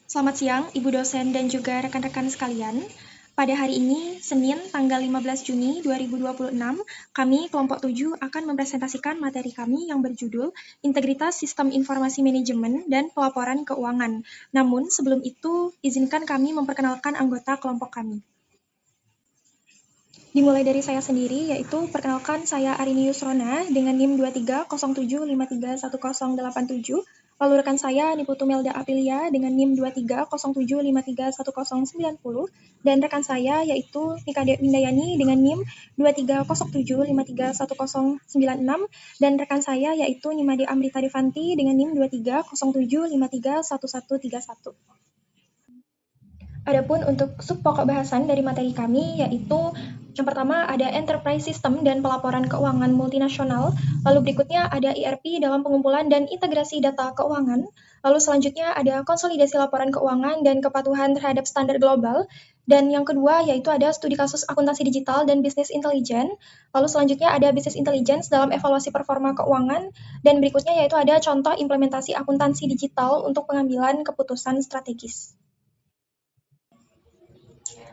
Selamat siang, Ibu dosen dan juga rekan-rekan sekalian. Pada hari ini, Senin, tanggal 15 Juni 2026, kami kelompok 7 akan mempresentasikan materi kami yang berjudul Integritas Sistem Informasi Manajemen dan Pelaporan Keuangan. Namun, sebelum itu, izinkan kami memperkenalkan anggota kelompok kami. Dimulai dari saya sendiri, yaitu perkenalkan saya Arini Yusrona dengan NIM 2307531087. Lalu rekan saya Niputu Melda Aprilia dengan NIM 2307531090. Dan rekan saya yaitu Nikade Windayani dengan NIM 2307531096. Dan rekan saya yaitu Nimade Amrita Devanti dengan NIM 2307531131. Adapun untuk sub pokok bahasan dari materi kami yaitu yang pertama ada Enterprise System dan Pelaporan Keuangan Multinasional, lalu berikutnya ada ERP dalam pengumpulan dan integrasi data keuangan, lalu selanjutnya ada konsolidasi laporan keuangan dan kepatuhan terhadap standar global, dan yang kedua yaitu ada studi kasus akuntansi digital dan business intelligence, lalu selanjutnya ada business intelligence dalam evaluasi performa keuangan, dan berikutnya yaitu ada contoh implementasi akuntansi digital untuk pengambilan keputusan strategis.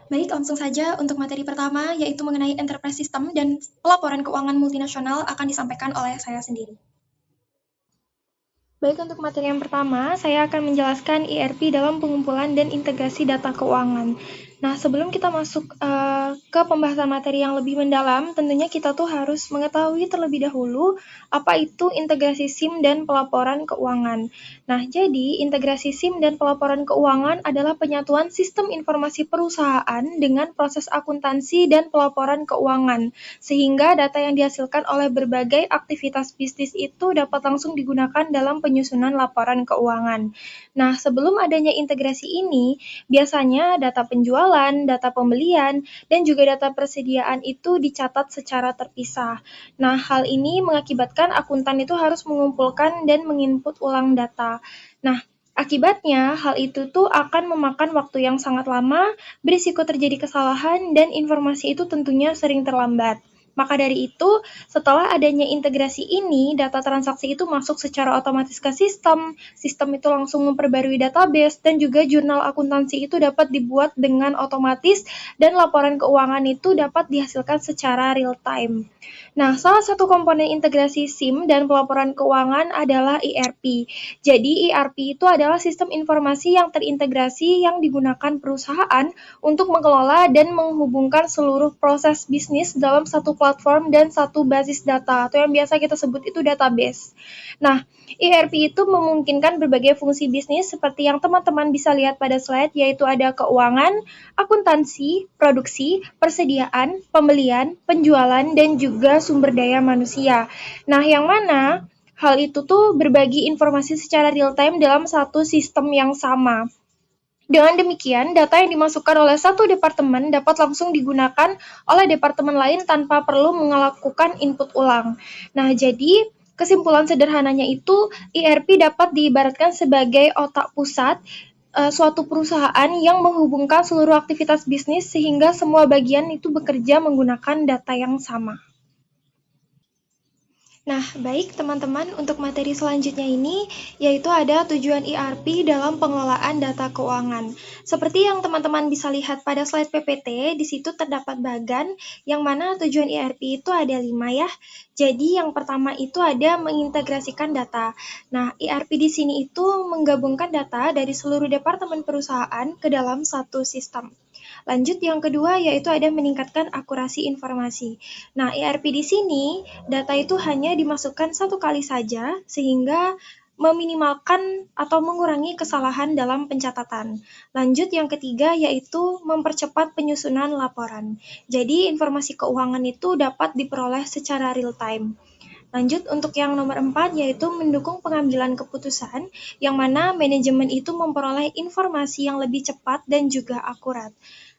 Baik, langsung saja untuk materi pertama, yaitu mengenai enterprise system dan pelaporan keuangan multinasional akan disampaikan oleh saya sendiri. Baik, untuk materi yang pertama, saya akan menjelaskan ERP dalam pengumpulan dan integrasi data keuangan. Nah, sebelum kita masuk ke pembahasan materi yang lebih mendalam, tentunya kita tuh harus mengetahui terlebih dahulu apa itu integrasi SIM dan pelaporan keuangan. Nah, jadi integrasi SIM dan pelaporan keuangan adalah penyatuan sistem informasi perusahaan dengan proses akuntansi dan pelaporan keuangan, sehingga data yang dihasilkan oleh berbagai aktivitas bisnis itu dapat langsung digunakan dalam penyusunan laporan keuangan. Nah, sebelum adanya integrasi ini, biasanya data penjualan, data pembelian, dan juga data persediaan itu dicatat secara terpisah. Nah, hal ini mengakibatkan akuntan itu harus mengumpulkan dan menginput ulang data. Nah, akibatnya, hal itu tuh akan memakan waktu yang sangat lama, berisiko terjadi kesalahan, dan informasi itu tentunya sering terlambat. Maka dari itu, setelah adanya integrasi ini, data transaksi itu masuk secara otomatis ke sistem itu langsung memperbarui database, dan juga jurnal akuntansi itu dapat dibuat dengan otomatis, dan laporan keuangan itu dapat dihasilkan secara real time. Nah, salah satu komponen integrasi SIM dan pelaporan keuangan adalah ERP. Jadi, ERP itu adalah sistem informasi yang terintegrasi yang digunakan perusahaan untuk mengelola dan menghubungkan seluruh proses bisnis dalam satu platform dan satu basis data, atau yang biasa kita sebut itu database. Nah, ERP itu memungkinkan berbagai fungsi bisnis seperti yang teman-teman bisa lihat pada slide, yaitu ada keuangan, akuntansi, produksi, persediaan, pembelian, penjualan, dan juga sumber daya manusia. Nah, yang mana hal itu tuh berbagi informasi secara real time dalam satu sistem yang sama. Dengan demikian, data yang dimasukkan oleh satu departemen dapat langsung digunakan oleh departemen lain tanpa perlu melakukan input ulang. Nah, jadi kesimpulan sederhananya itu ERP dapat diibaratkan sebagai otak pusat suatu perusahaan yang menghubungkan seluruh aktivitas bisnis sehingga semua bagian itu bekerja menggunakan data yang sama. Nah, baik teman-teman, untuk materi selanjutnya ini, yaitu ada tujuan ERP dalam pengelolaan data keuangan. Seperti yang teman-teman bisa lihat pada slide PPT, di situ terdapat bagan, yang mana tujuan ERP itu ada 5 ya. Jadi yang pertama itu ada mengintegrasikan data. Nah, ERP di sini itu menggabungkan data dari seluruh departemen perusahaan ke dalam satu sistem. Lanjut yang kedua yaitu ada meningkatkan akurasi informasi. Nah, ERP di sini data itu hanya dimasukkan satu kali saja sehingga meminimalkan atau mengurangi kesalahan dalam pencatatan. Lanjut yang ketiga yaitu mempercepat penyusunan laporan. Jadi informasi keuangan itu dapat diperoleh secara real time. Lanjut untuk yang nomor 4 yaitu mendukung pengambilan keputusan yang mana manajemen itu memperoleh informasi yang lebih cepat dan juga akurat.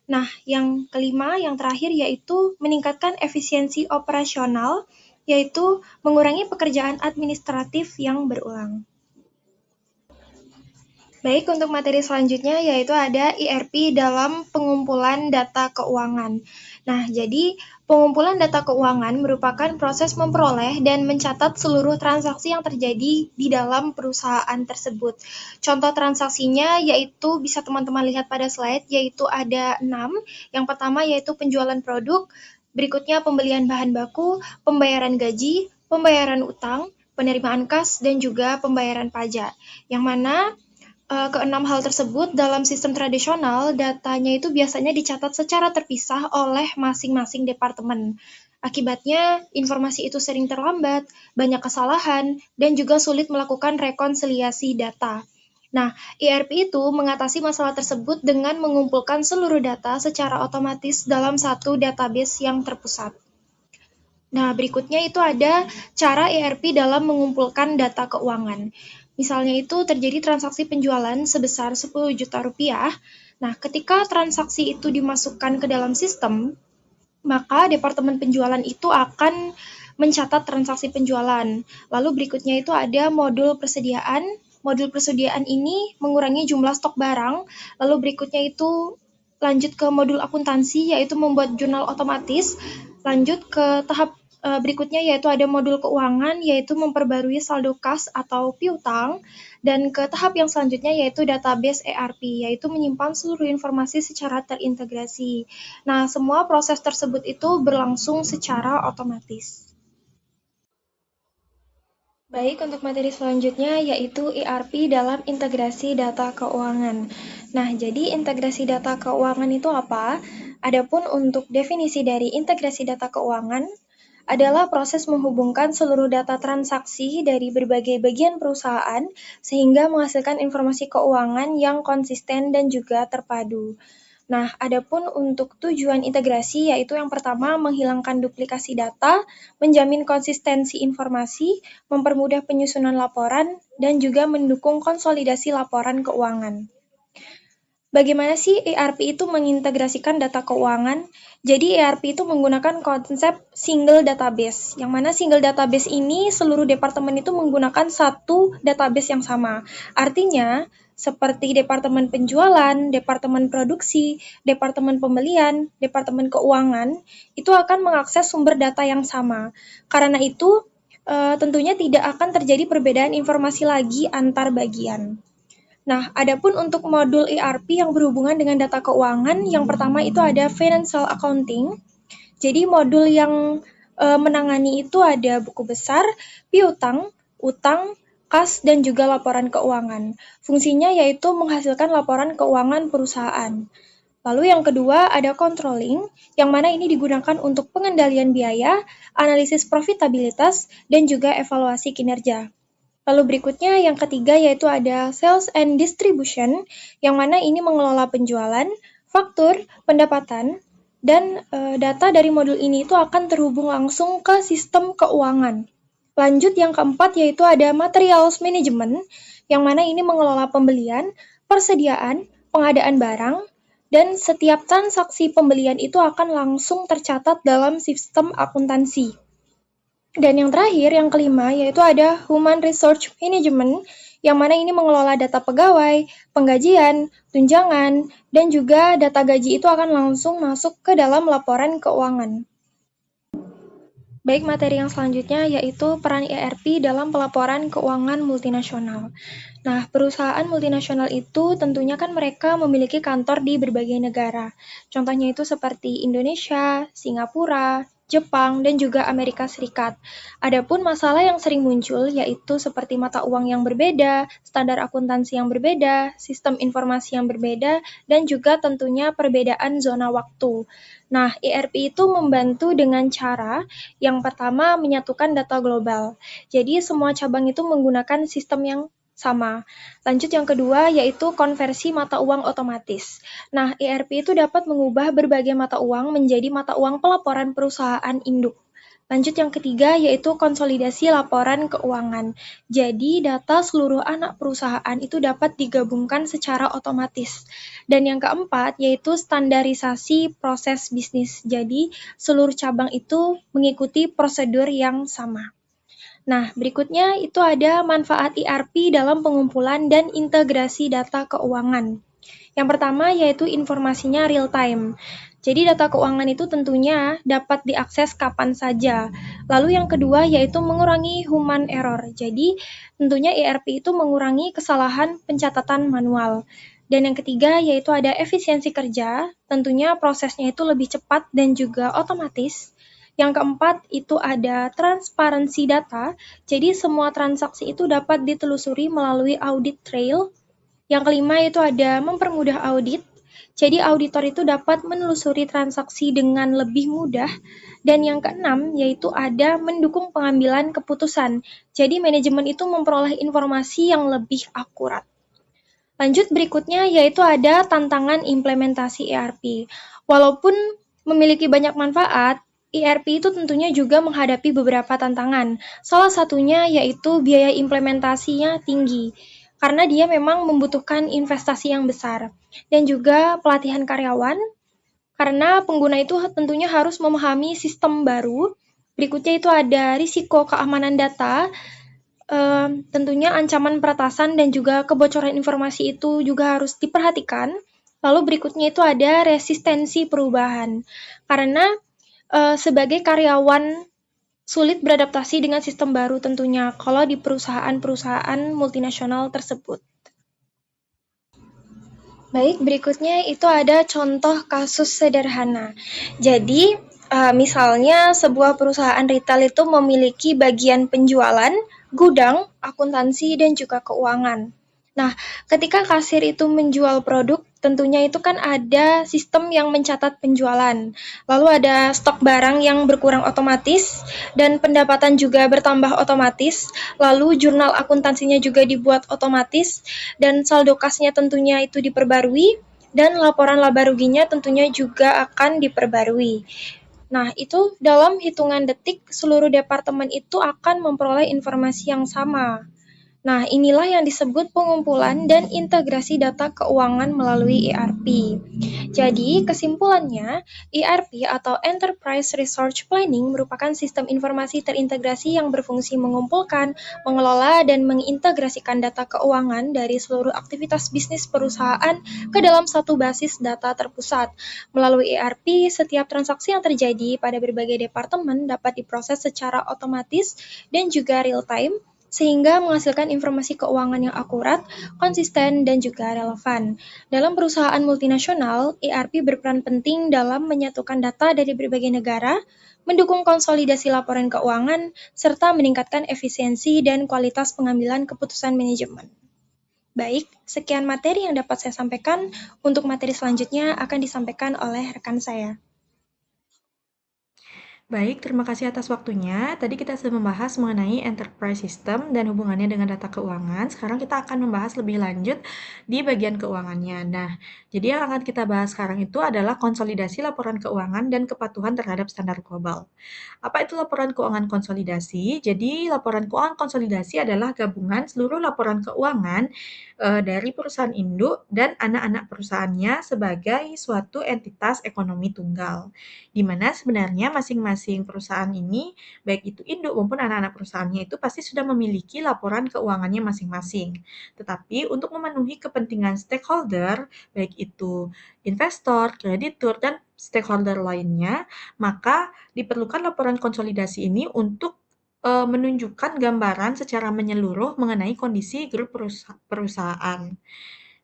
Nah, yang kelima, yang terakhir yaitu meningkatkan efisiensi operasional, yaitu mengurangi pekerjaan administratif yang berulang. Baik, untuk materi selanjutnya yaitu ada ERP dalam pengumpulan data keuangan. Nah, jadi pengumpulan data keuangan merupakan proses memperoleh dan mencatat seluruh transaksi yang terjadi di dalam perusahaan tersebut. Contoh transaksinya yaitu bisa teman-teman lihat pada slide, yaitu ada 6. Yang pertama yaitu penjualan produk, berikutnya pembelian bahan baku, pembayaran gaji, pembayaran utang, penerimaan kas, dan juga pembayaran pajak. Yang mana keenam hal tersebut dalam sistem tradisional, datanya itu biasanya dicatat secara terpisah oleh masing-masing departemen. Akibatnya, informasi itu sering terlambat, banyak kesalahan, dan juga sulit melakukan rekonsiliasi data. Nah, ERP itu mengatasi masalah tersebut dengan mengumpulkan seluruh data secara otomatis dalam satu database yang terpusat. Nah, berikutnya itu ada cara ERP dalam mengumpulkan data keuangan. Misalnya itu terjadi transaksi penjualan sebesar 10 juta rupiah. Nah, ketika transaksi itu dimasukkan ke dalam sistem, maka departemen penjualan itu akan mencatat transaksi penjualan. Lalu berikutnya itu ada modul persediaan. Modul persediaan ini mengurangi jumlah stok barang. Lalu berikutnya itu lanjut ke modul akuntansi, yaitu membuat jurnal otomatis. Lanjut ke tahap berikutnya yaitu ada modul keuangan, yaitu memperbarui saldo kas atau piutang. Dan ke tahap yang selanjutnya yaitu database ERP, yaitu menyimpan seluruh informasi secara terintegrasi. Nah, semua proses tersebut itu berlangsung secara otomatis. Baik, untuk materi selanjutnya yaitu ERP dalam integrasi data keuangan. Nah, jadi integrasi data keuangan itu apa? Adapun untuk definisi dari integrasi data keuangan adalah proses menghubungkan seluruh data transaksi dari berbagai bagian perusahaan sehingga menghasilkan informasi keuangan yang konsisten dan juga terpadu. Nah, adapun untuk tujuan integrasi yaitu yang pertama menghilangkan duplikasi data, menjamin konsistensi informasi, mempermudah penyusunan laporan, dan juga mendukung konsolidasi laporan keuangan. Bagaimana sih ERP itu mengintegrasikan data keuangan? Jadi ERP itu menggunakan konsep single database, yang mana single database ini seluruh departemen itu menggunakan satu database yang sama. Artinya, seperti departemen penjualan, departemen produksi, departemen pembelian, departemen keuangan, itu akan mengakses sumber data yang sama. Karena itu, tentunya tidak akan terjadi perbedaan informasi lagi antar bagian. Nah, adapun untuk modul ERP yang berhubungan dengan data keuangan, yang pertama itu ada Financial Accounting. Jadi modul yang menangani itu ada buku besar, piutang, utang, kas, dan juga laporan keuangan. Fungsinya yaitu menghasilkan laporan keuangan perusahaan. Lalu yang kedua ada controlling, yang mana ini digunakan untuk pengendalian biaya, analisis profitabilitas, dan juga evaluasi kinerja. Lalu berikutnya yang ketiga yaitu ada sales and distribution, yang mana ini mengelola penjualan, faktur, pendapatan, dan data dari modul ini itu akan terhubung langsung ke sistem keuangan. Lanjut yang keempat yaitu ada materials management, yang mana ini mengelola pembelian, persediaan, pengadaan barang, dan setiap transaksi pembelian itu akan langsung tercatat dalam sistem akuntansi. Dan yang terakhir, yang kelima, yaitu ada Human Resource Management, yang mana ini mengelola data pegawai, penggajian, tunjangan, dan juga data gaji itu akan langsung masuk ke dalam laporan keuangan. Baik, materi yang selanjutnya yaitu peran ERP dalam pelaporan keuangan multinasional. Nah, perusahaan multinasional itu tentunya kan mereka memiliki kantor di berbagai negara. Contohnya itu seperti Indonesia, Singapura, Jepang, dan juga Amerika Serikat. Adapun masalah yang sering muncul yaitu seperti mata uang yang berbeda, standar akuntansi yang berbeda, sistem informasi yang berbeda, dan juga tentunya perbedaan zona waktu. Nah, ERP itu membantu dengan cara yang pertama menyatukan data global. Jadi semua cabang itu menggunakan sistem yang sama. Lanjut yang kedua yaitu konversi mata uang otomatis. Nah, ERP itu dapat mengubah berbagai mata uang menjadi mata uang pelaporan perusahaan induk. Lanjut yang ketiga yaitu konsolidasi laporan keuangan. Jadi data seluruh anak perusahaan itu dapat digabungkan secara otomatis. Dan yang keempat yaitu standarisasi proses bisnis. Jadi seluruh cabang itu mengikuti prosedur yang sama. Nah, berikutnya itu ada manfaat ERP dalam pengumpulan dan integrasi data keuangan. Yang pertama yaitu informasinya real time. Jadi data keuangan itu tentunya dapat diakses kapan saja. Lalu yang kedua yaitu mengurangi human error. Jadi tentunya ERP itu mengurangi kesalahan pencatatan manual. Dan yang ketiga yaitu ada efisiensi kerja. Tentunya prosesnya itu lebih cepat dan juga otomatis. Yang keempat itu ada transparansi data. Jadi semua transaksi itu dapat ditelusuri melalui audit trail. Yang kelima itu ada mempermudah audit. Jadi auditor itu dapat menelusuri transaksi dengan lebih mudah. Dan yang keenam yaitu ada mendukung pengambilan keputusan. Jadi manajemen itu memperoleh informasi yang lebih akurat. Lanjut berikutnya yaitu ada tantangan implementasi ERP. Walaupun memiliki banyak manfaat, ERP itu tentunya juga menghadapi beberapa tantangan. Salah satunya yaitu biaya implementasinya tinggi, karena dia memang membutuhkan investasi yang besar. Dan juga pelatihan karyawan, karena pengguna itu tentunya harus memahami sistem baru. Berikutnya itu ada risiko keamanan data, tentunya ancaman peretasan dan juga kebocoran informasi itu juga harus diperhatikan. Lalu berikutnya itu ada resistensi perubahan. Karena sebagai karyawan sulit beradaptasi dengan sistem baru tentunya kalau di perusahaan-perusahaan multinasional tersebut. Baik, berikutnya itu ada contoh kasus sederhana. Jadi, misalnya sebuah perusahaan retail itu memiliki bagian penjualan, gudang, akuntansi, dan juga keuangan. Nah, ketika kasir itu menjual produk, tentunya itu kan ada sistem yang mencatat penjualan. Lalu ada stok barang yang berkurang otomatis, dan pendapatan juga bertambah otomatis. Lalu jurnal akuntansinya juga dibuat otomatis, dan saldo kasnya tentunya itu diperbarui, dan laporan laba ruginya tentunya juga akan diperbarui. Nah, itu dalam hitungan detik seluruh departemen itu akan memperoleh informasi yang sama. Nah, inilah yang disebut pengumpulan dan integrasi data keuangan melalui ERP. Jadi, kesimpulannya, ERP atau Enterprise Resource Planning merupakan sistem informasi terintegrasi yang berfungsi mengumpulkan, mengelola, dan mengintegrasikan data keuangan dari seluruh aktivitas bisnis perusahaan ke dalam satu basis data terpusat. Melalui ERP, setiap transaksi yang terjadi pada berbagai departemen dapat diproses secara otomatis dan juga real-time, sehingga menghasilkan informasi keuangan yang akurat, konsisten, dan juga relevan. Dalam perusahaan multinasional, ERP berperan penting dalam menyatukan data dari berbagai negara, mendukung konsolidasi laporan keuangan, serta meningkatkan efisiensi dan kualitas pengambilan keputusan manajemen. Baik, sekian materi yang dapat saya sampaikan. Untuk materi selanjutnya akan disampaikan oleh rekan saya. Baik, terima kasih atas waktunya. Tadi kita sudah membahas mengenai enterprise system dan hubungannya dengan data keuangan. Sekarang kita akan membahas lebih lanjut di bagian keuangannya. Nah, jadi yang akan kita bahas sekarang itu adalah konsolidasi laporan keuangan dan kepatuhan terhadap standar global. Apa itu laporan keuangan konsolidasi? Jadi, laporan keuangan konsolidasi adalah gabungan seluruh laporan keuangan dari perusahaan induk dan anak-anak perusahaannya sebagai suatu entitas ekonomi tunggal, di mana sebenarnya masing-masing perusahaan ini, baik itu induk maupun anak-anak perusahaannya itu pasti sudah memiliki laporan keuangannya masing-masing. Tetapi untuk memenuhi kepentingan stakeholder, baik itu investor, kreditur, dan stakeholder lainnya, maka diperlukan laporan konsolidasi ini untuk menunjukkan gambaran secara menyeluruh mengenai kondisi grup perusahaan.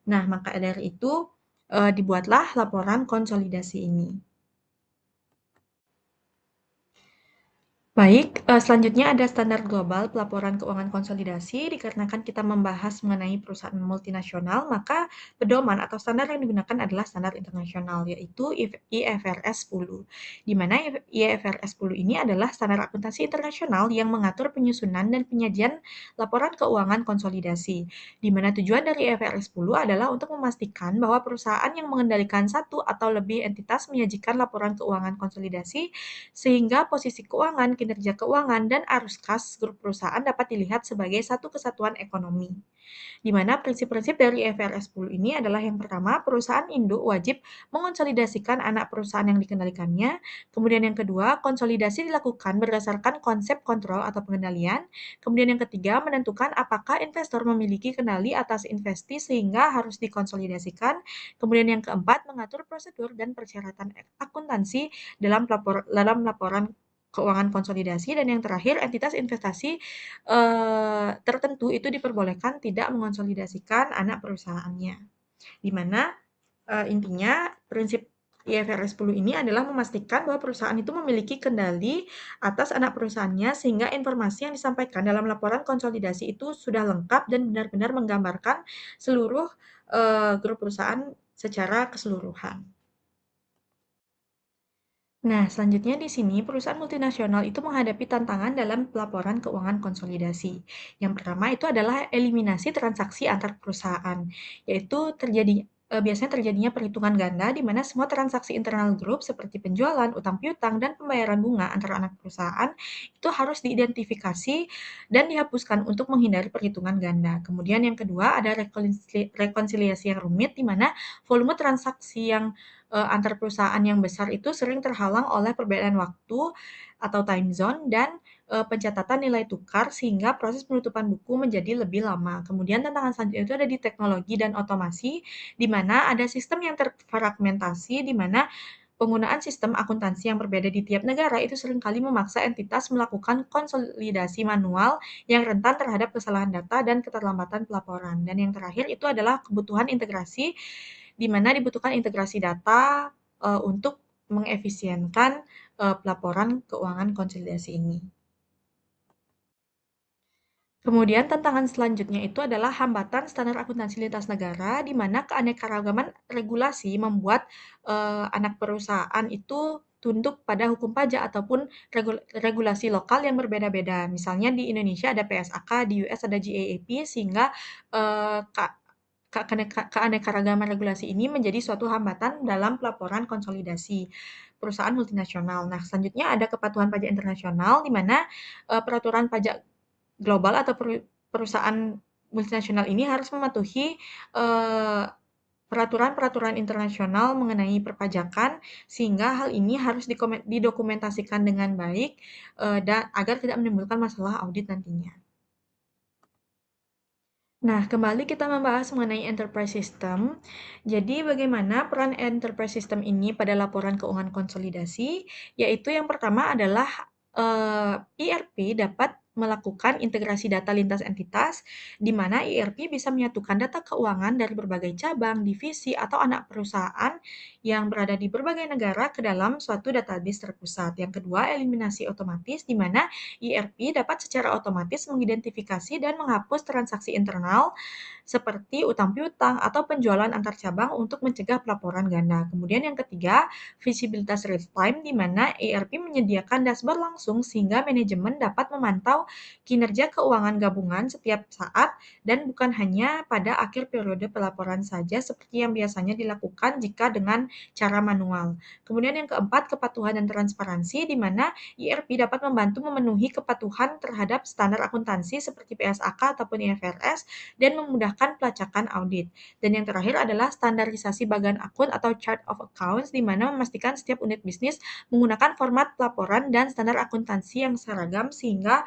Nah, maka dari itu dibuatlah laporan konsolidasi ini. Baik, selanjutnya ada standar global pelaporan keuangan konsolidasi. Dikarenakan kita membahas mengenai perusahaan multinasional, maka pedoman atau standar yang digunakan adalah standar internasional, yaitu IFRS 10. Di mana IFRS 10 ini adalah standar akuntansi internasional yang mengatur penyusunan dan penyajian laporan keuangan konsolidasi. Di mana tujuan dari IFRS 10 adalah untuk memastikan bahwa perusahaan yang mengendalikan satu atau lebih entitas menyajikan laporan keuangan konsolidasi sehingga posisi keuangan, kinerja keuangan dan arus kas grup perusahaan dapat dilihat sebagai satu kesatuan ekonomi. Di mana prinsip-prinsip dari IFRS 10 ini adalah yang pertama, perusahaan induk wajib mengonsolidasikan anak perusahaan yang dikendalikannya. Kemudian yang kedua, konsolidasi dilakukan berdasarkan konsep kontrol atau pengendalian. Kemudian yang ketiga, menentukan apakah investor memiliki kendali atas investasi sehingga harus dikonsolidasikan. Kemudian yang keempat, mengatur prosedur dan persyaratan akuntansi dalam laporan keuangan konsolidasi. Dan yang terakhir, entitas investasi tertentu itu diperbolehkan tidak mengonsolidasikan anak perusahaannya. Di mana intinya prinsip IFRS 10 ini adalah memastikan bahwa perusahaan itu memiliki kendali atas anak perusahaannya sehingga informasi yang disampaikan dalam laporan konsolidasi itu sudah lengkap dan benar-benar menggambarkan seluruh grup perusahaan secara keseluruhan. Nah, selanjutnya di sini perusahaan multinasional itu menghadapi tantangan dalam pelaporan keuangan konsolidasi. Yang pertama itu adalah eliminasi transaksi antar perusahaan, yaitu biasanya terjadinya perhitungan ganda di mana semua transaksi internal grup seperti penjualan, utang piutang, dan pembayaran bunga antara anak perusahaan itu harus diidentifikasi dan dihapuskan untuk menghindari perhitungan ganda. Kemudian yang kedua ada rekonsiliasi yang rumit di mana volume transaksi yang antar perusahaan yang besar itu sering terhalang oleh perbedaan waktu atau time zone dan pencatatan nilai tukar sehingga proses penutupan buku menjadi lebih lama. Kemudian tantangan selanjutnya itu ada di teknologi dan otomasi, di mana ada sistem yang terfragmentasi, di mana penggunaan sistem akuntansi yang berbeda di tiap negara itu seringkali memaksa entitas melakukan konsolidasi manual yang rentan terhadap kesalahan data dan keterlambatan pelaporan. Dan yang terakhir itu adalah kebutuhan integrasi di mana dibutuhkan integrasi data untuk mengefisienkan pelaporan keuangan konsolidasi ini. Kemudian tantangan selanjutnya itu adalah hambatan standar akuntansi lintas negara, di mana keanekaragaman regulasi membuat anak perusahaan itu tunduk pada hukum pajak ataupun regulasi lokal yang berbeda-beda. Misalnya di Indonesia ada PSAK, di US ada GAAP, sehingga eh, keanekaragaman regulasi ini menjadi suatu hambatan dalam pelaporan konsolidasi perusahaan multinasional. Nah, selanjutnya ada kepatuhan pajak internasional, di mana peraturan pajak global atau perusahaan multinasional ini harus mematuhi eh, peraturan-peraturan internasional mengenai perpajakan sehingga hal ini harus didokumentasikan dengan baik dan agar tidak menimbulkan masalah audit nantinya. Nah, kembali kita membahas mengenai enterprise system. Jadi, bagaimana peran enterprise system ini pada laporan keuangan konsolidasi? Yaitu yang pertama adalah ERP dapat melakukan integrasi data lintas entitas, di mana ERP bisa menyatukan data keuangan dari berbagai cabang, divisi, atau anak perusahaan yang berada di berbagai negara ke dalam suatu database terpusat. Yang kedua, eliminasi otomatis, di mana ERP dapat secara otomatis mengidentifikasi dan menghapus transaksi internal seperti utang piutang atau penjualan antar cabang untuk mencegah pelaporan ganda. Kemudian yang ketiga, visibilitas real time di mana ERP menyediakan dashboard langsung sehingga manajemen dapat memantau kinerja keuangan gabungan setiap saat dan bukan hanya pada akhir periode pelaporan saja seperti yang biasanya dilakukan jika dengan cara manual. Kemudian yang keempat, kepatuhan dan transparansi di mana ERP dapat membantu memenuhi kepatuhan terhadap standar akuntansi seperti PSAK ataupun IFRS dan memudahkan pelacakan audit. Dan yang terakhir adalah standarisasi bagan akun atau chart of accounts, di mana memastikan setiap unit bisnis menggunakan format pelaporan dan standar akuntansi yang seragam sehingga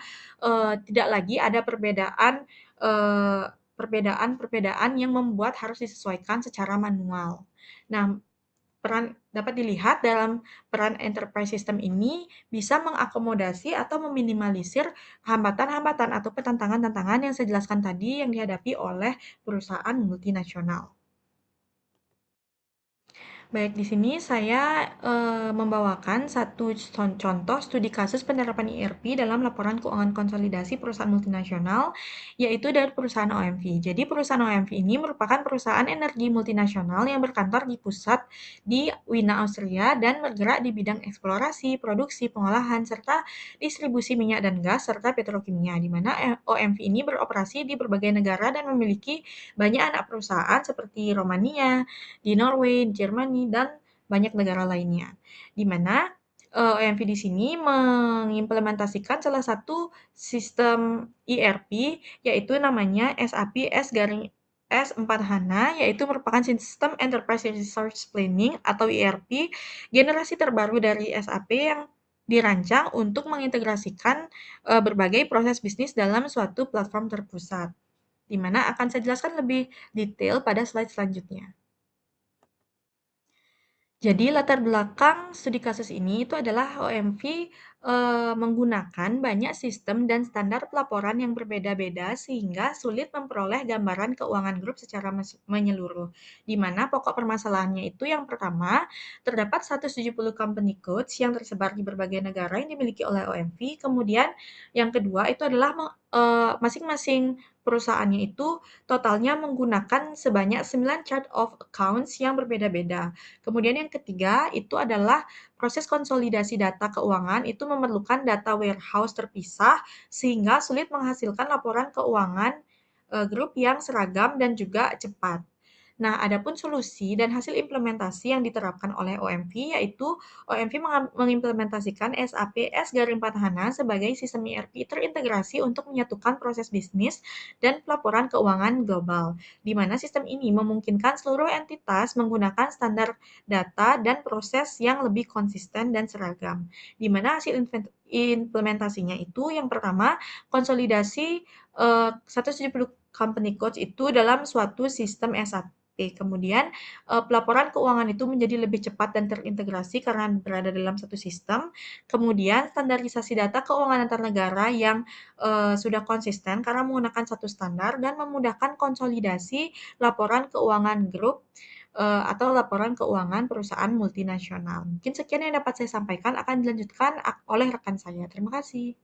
tidak lagi ada perbedaan yang membuat harus disesuaikan secara manual. Nah, dapat dilihat dalam peran enterprise system ini bisa mengakomodasi atau meminimalisir hambatan-hambatan atau tantangan-tantangan yang saya jelaskan tadi yang dihadapi oleh perusahaan multinasional. Baik, di sini saya membawakan satu contoh studi kasus penerapan ERP dalam laporan keuangan konsolidasi perusahaan multinasional, yaitu dari perusahaan OMV. Jadi, perusahaan OMV ini merupakan perusahaan energi multinasional yang berkantor di pusat di Wina, Austria, dan bergerak di bidang eksplorasi, produksi, pengolahan, serta distribusi minyak dan gas, serta petrokimia, di mana OMV ini beroperasi di berbagai negara dan memiliki banyak anak perusahaan seperti Romania, di Norway, Jerman, dan banyak negara lainnya. Di mana OMV di sini mengimplementasikan salah satu sistem ERP, yaitu namanya SAP S4 HANA, yaitu merupakan sistem Enterprise Resource Planning atau ERP generasi terbaru dari SAP yang dirancang untuk mengintegrasikan berbagai proses bisnis dalam suatu platform terpusat, di mana akan saya jelaskan lebih detail pada slide selanjutnya. Jadi latar belakang studi kasus ini itu adalah OMV menggunakan banyak sistem dan standar pelaporan yang berbeda-beda sehingga sulit memperoleh gambaran keuangan grup secara menyeluruh. Di mana pokok permasalahannya itu yang pertama, terdapat 170 company codes yang tersebar di berbagai negara yang dimiliki oleh OMV. Kemudian yang kedua itu adalah masing-masing perusahaannya itu totalnya menggunakan sebanyak 9 chart of accounts yang berbeda-beda. Kemudian yang ketiga itu adalah proses konsolidasi data keuangan itu memerlukan data warehouse terpisah sehingga sulit menghasilkan laporan keuangan grup yang seragam dan juga cepat. Nah, adapun solusi dan hasil implementasi yang diterapkan oleh OMV yaitu OMV mengimplementasikan SAP S/4HANA sebagai sistem ERP terintegrasi untuk menyatukan proses bisnis dan pelaporan keuangan global, di mana sistem ini memungkinkan seluruh entitas menggunakan standar data dan proses yang lebih konsisten dan seragam. Di mana hasil implementasinya itu yang pertama, konsolidasi 170 company codes itu dalam suatu sistem SAP. Kemudian pelaporan keuangan itu menjadi lebih cepat dan terintegrasi karena berada dalam satu sistem. Kemudian standarisasi data keuangan antar negara yang sudah konsisten karena menggunakan satu standar dan memudahkan konsolidasi laporan keuangan grup atau laporan keuangan perusahaan multinasional. Mungkin sekian yang dapat saya sampaikan, akan dilanjutkan oleh rekan saya. Terima kasih.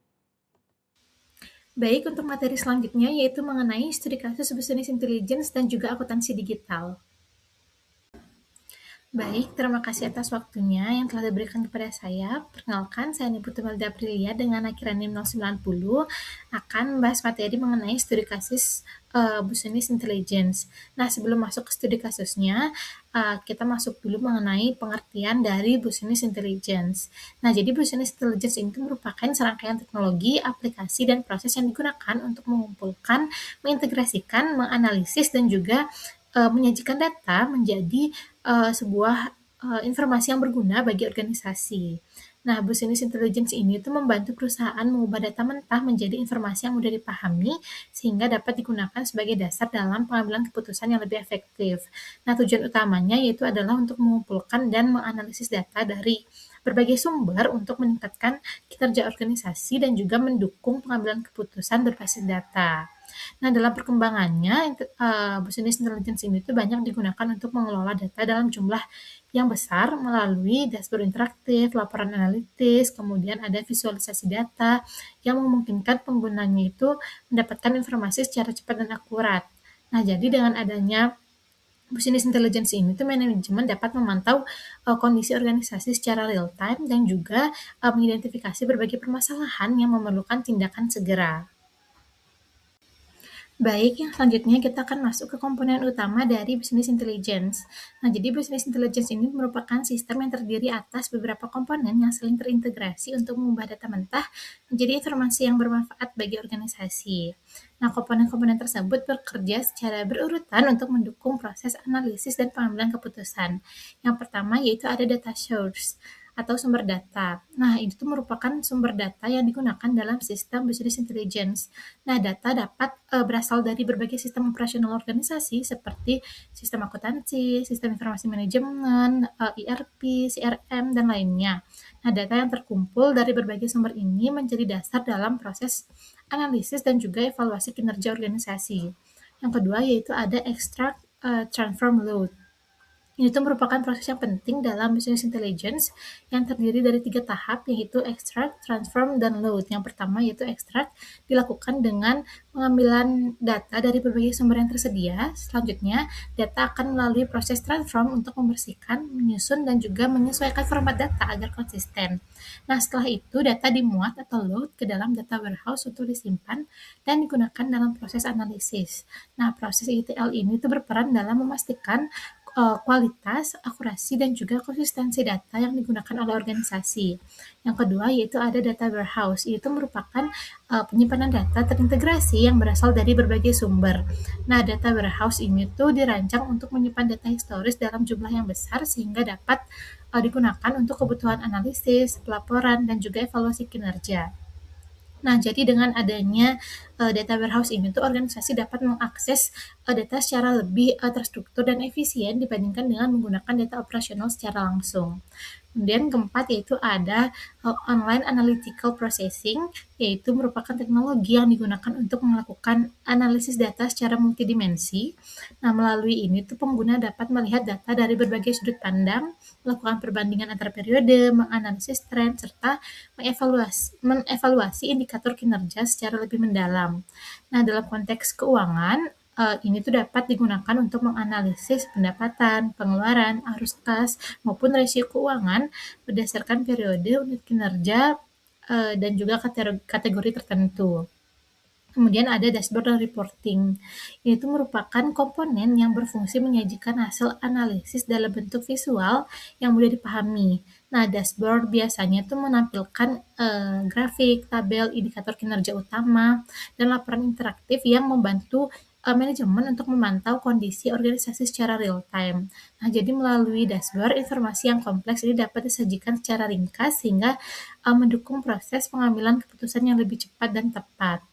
Baik, untuk materi selanjutnya yaitu mengenai studi kasus bisnis intelligence dan juga akuntansi digital. Baik, terima kasih atas waktunya yang telah diberikan kepada saya. Perkenalkan, saya Niputu Melda Aprilia dengan akhiran NIM 090 akan membahas materi mengenai studi kasus bisnis intelligence. Nah, sebelum masuk ke studi kasusnya, kita masuk dulu mengenai pengertian dari business intelligence. Nah, jadi business intelligence itu merupakan serangkaian teknologi, aplikasi, dan proses yang digunakan untuk mengumpulkan, mengintegrasikan, menganalisis, dan juga menyajikan data menjadi sebuah informasi yang berguna bagi organisasi. Nah, business intelligence ini tuh membantu perusahaan mengubah data mentah menjadi informasi yang mudah dipahami sehingga dapat digunakan sebagai dasar dalam pengambilan keputusan yang lebih efektif. Nah, tujuan utamanya yaitu adalah untuk mengumpulkan dan menganalisis data dari berbagai sumber untuk meningkatkan kinerja organisasi dan juga mendukung pengambilan keputusan berbasis data. Nah, dalam perkembangannya, business intelligence ini tuh banyak digunakan untuk mengelola data dalam jumlah yang besar melalui dashboard interaktif, laporan analitis, kemudian ada visualisasi data yang memungkinkan penggunanya itu mendapatkan informasi secara cepat dan akurat. Nah, jadi dengan adanya business intelligence ini tuh manajemen dapat memantau kondisi organisasi secara real time dan juga mengidentifikasi berbagai permasalahan yang memerlukan tindakan segera. Baik, yang selanjutnya kita akan masuk ke komponen utama dari business intelligence. Nah, jadi business intelligence ini merupakan sistem yang terdiri atas beberapa komponen yang saling terintegrasi untuk mengubah data mentah menjadi informasi yang bermanfaat bagi organisasi. Nah, komponen-komponen tersebut bekerja secara berurutan untuk mendukung proses analisis dan pengambilan keputusan. Yang pertama yaitu ada data source atau sumber data. Nah, itu merupakan sumber data yang digunakan dalam sistem business intelligence. Nah, data dapat berasal dari berbagai sistem operasional organisasi seperti sistem akuntansi, sistem informasi manajemen, ERP, CRM, dan lainnya. Nah, data yang terkumpul dari berbagai sumber ini menjadi dasar dalam proses analisis dan juga evaluasi kinerja organisasi. Yang kedua yaitu ada extract, transform, load. Ini tuh merupakan proses yang penting dalam business intelligence yang terdiri dari 3 tahap, yaitu extract, transform, dan load. Yang pertama yaitu extract, dilakukan dengan pengambilan data dari berbagai sumber yang tersedia. Selanjutnya, data akan melalui proses transform untuk membersihkan, menyusun, dan juga menyesuaikan format data agar konsisten. Nah, setelah itu data dimuat atau load ke dalam data warehouse untuk disimpan dan digunakan dalam proses analisis. Nah, proses ETL ini tuh berperan dalam memastikan kualitas, akurasi, dan juga konsistensi data yang digunakan oleh organisasi. Yang kedua yaitu ada data warehouse, yaitu merupakan penyimpanan data terintegrasi yang berasal dari berbagai sumber. Nah, data warehouse ini tuh dirancang untuk menyimpan data historis dalam jumlah yang besar sehingga dapat digunakan untuk kebutuhan analisis, pelaporan, dan juga evaluasi kinerja. Nah, jadi dengan adanya data warehouse ini tuh organisasi dapat mengakses data secara lebih terstruktur dan efisien dibandingkan dengan menggunakan data operasional secara langsung. Kemudian keempat yaitu ada online analytical processing, yaitu merupakan teknologi yang digunakan untuk melakukan analisis data secara multidimensi. Nah, melalui ini tuh pengguna dapat melihat data dari berbagai sudut pandang, melakukan perbandingan antar periode, menganalisis tren, serta mengevaluasi indikator kinerja secara lebih mendalam. Nah, dalam konteks keuangan, ini tuh dapat digunakan untuk menganalisis pendapatan, pengeluaran, arus kas, maupun rasio keuangan berdasarkan periode, unit kinerja, dan juga kategori tertentu. Kemudian ada dashboard dan reporting. Itu merupakan komponen yang berfungsi menyajikan hasil analisis dalam bentuk visual yang mudah dipahami. Nah, dashboard biasanya itu menampilkan grafik, tabel, indikator kinerja utama, dan laporan interaktif yang membantu manajemen untuk memantau kondisi organisasi secara real time. Nah, jadi melalui dashboard, informasi yang kompleks ini dapat disajikan secara ringkas sehingga mendukung proses pengambilan keputusan yang lebih cepat dan tepat.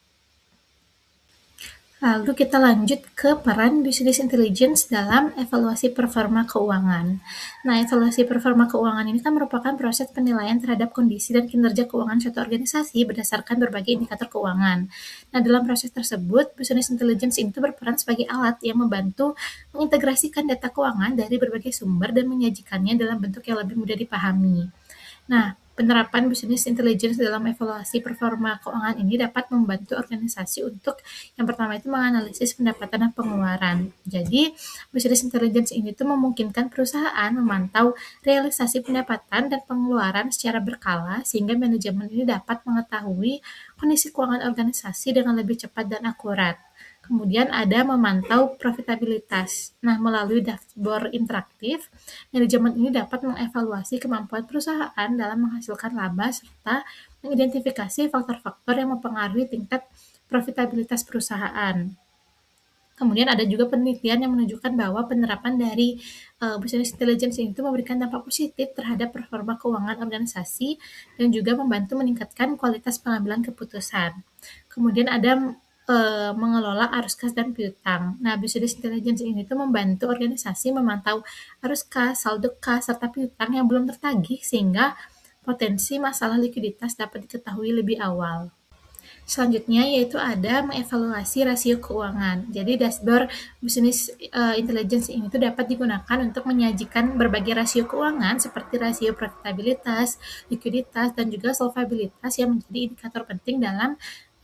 Lalu kita lanjut ke peran business intelligence dalam evaluasi performa keuangan. Nah, evaluasi performa keuangan ini kan merupakan proses penilaian terhadap kondisi dan kinerja keuangan suatu organisasi berdasarkan berbagai indikator keuangan. Nah, dalam proses tersebut, business intelligence itu berperan sebagai alat yang membantu mengintegrasikan data keuangan dari berbagai sumber dan menyajikannya dalam bentuk yang lebih mudah dipahami. Nah, penerapan business intelligence dalam evaluasi performa keuangan ini dapat membantu organisasi untuk yang pertama itu menganalisis pendapatan dan pengeluaran. Jadi, business intelligence ini tuh memungkinkan perusahaan memantau realisasi pendapatan dan pengeluaran secara berkala sehingga manajemen ini dapat mengetahui kondisi keuangan organisasi dengan lebih cepat dan akurat. Kemudian ada memantau profitabilitas. Nah, melalui dashboard interaktif, manajemen ini dapat mengevaluasi kemampuan perusahaan dalam menghasilkan laba serta mengidentifikasi faktor-faktor yang mempengaruhi tingkat profitabilitas perusahaan. Kemudian ada juga penelitian yang menunjukkan bahwa penerapan dari business intelligence itu memberikan dampak positif terhadap performa keuangan organisasi dan juga membantu meningkatkan kualitas pengambilan keputusan. Kemudian ada mengelola arus kas dan piutang. Nah, business intelligence ini tuh membantu organisasi memantau arus kas, saldo kas, serta piutang yang belum tertagih sehingga potensi masalah likuiditas dapat diketahui lebih awal. Selanjutnya yaitu ada mengevaluasi rasio keuangan. Jadi dashboard business intelligence ini tuh dapat digunakan untuk menyajikan berbagai rasio keuangan seperti rasio profitabilitas, likuiditas, dan juga solvabilitas yang menjadi indikator penting dalam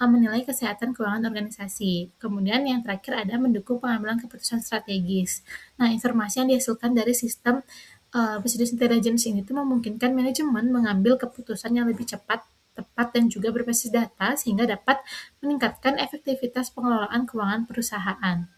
menilai kesehatan keuangan organisasi. Kemudian yang terakhir ada mendukung pengambilan keputusan strategis. Nah, informasi yang dihasilkan dari sistem business intelligence ini tuh memungkinkan manajemen mengambil keputusan yang lebih cepat, tepat, dan juga berbasis data sehingga dapat meningkatkan efektivitas pengelolaan keuangan perusahaan.